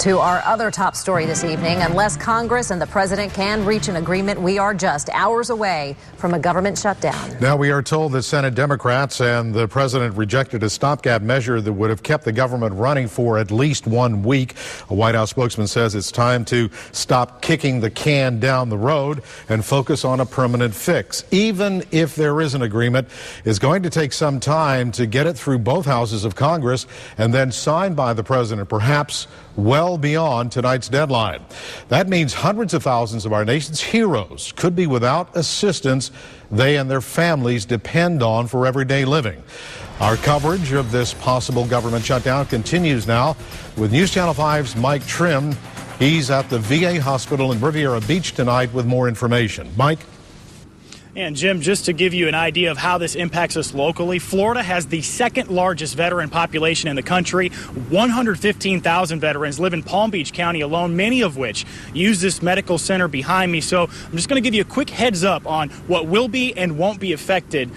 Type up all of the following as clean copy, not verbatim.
To our other top story this evening, unless Congress and the president can reach an agreement, we are just hours away from a government shutdown. Now we are told that Senate Democrats and the president rejected a stopgap measure that would have kept the government running for at least 1 week. A White House spokesman says it's time to stop kicking the can down the road and focus on a permanent fix. Even if there is an agreement, it's going to take some time to get it through both houses of Congress and then signed by the president, perhaps well beyond tonight's deadline. That means hundreds of thousands of our nation's heroes could be without assistance they and their families depend on for everyday living. Our coverage of this possible government shutdown continues now with News Channel 5's Mike Trim. He's at the VA hospital in Riviera Beach tonight with more information. Mike? And Jim, just to give you an idea of how this impacts us locally, Florida has the second largest veteran population in the country. 115,000 veterans live in Palm Beach County alone, many of which use this medical center behind me. So I'm just going to give you a quick heads up on what will be and won't be affected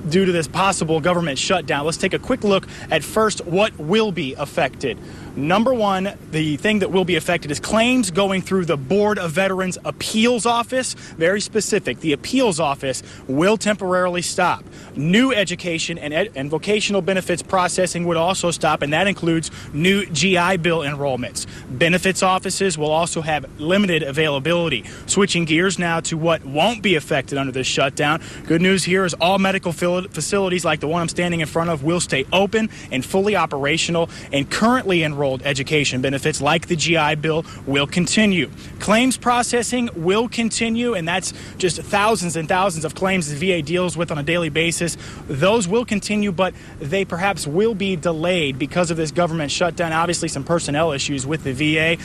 due to this possible government shutdown. Let's take a quick look at first what will be affected. Number one, the thing that will be affected is claims going through the Board of Veterans Appeals Office. Very specific. The appeals office will temporarily stop. New education and vocational benefits processing would also stop, and that includes new GI Bill enrollments. Benefits offices will also have limited availability. Switching gears now to what won't be affected under this shutdown. Good news here is all medical facilities like the one I'm standing in front of will stay open and fully operational, and currently enrolled education benefits like the GI Bill will continue. Claims processing will continue, and that's just thousands and thousands of claims the VA deals with on a daily basis. Those will continue, but they perhaps will be delayed because of this government shutdown. Obviously, some personnel issues with the VA.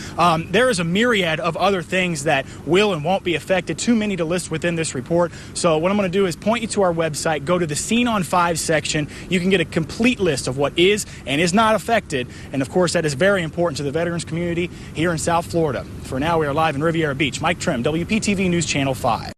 There is a myriad of other things that will and won't be affected. Too many to list within this report. So what I'm going to do is point you to our website. Go to the Scene on 5 section. You can get a complete list of what is and is not affected. And of course, that is very important to the veterans community here in South Florida. For now, we are live in Riviera Beach. Mike Trim, WPTV News Channel 5.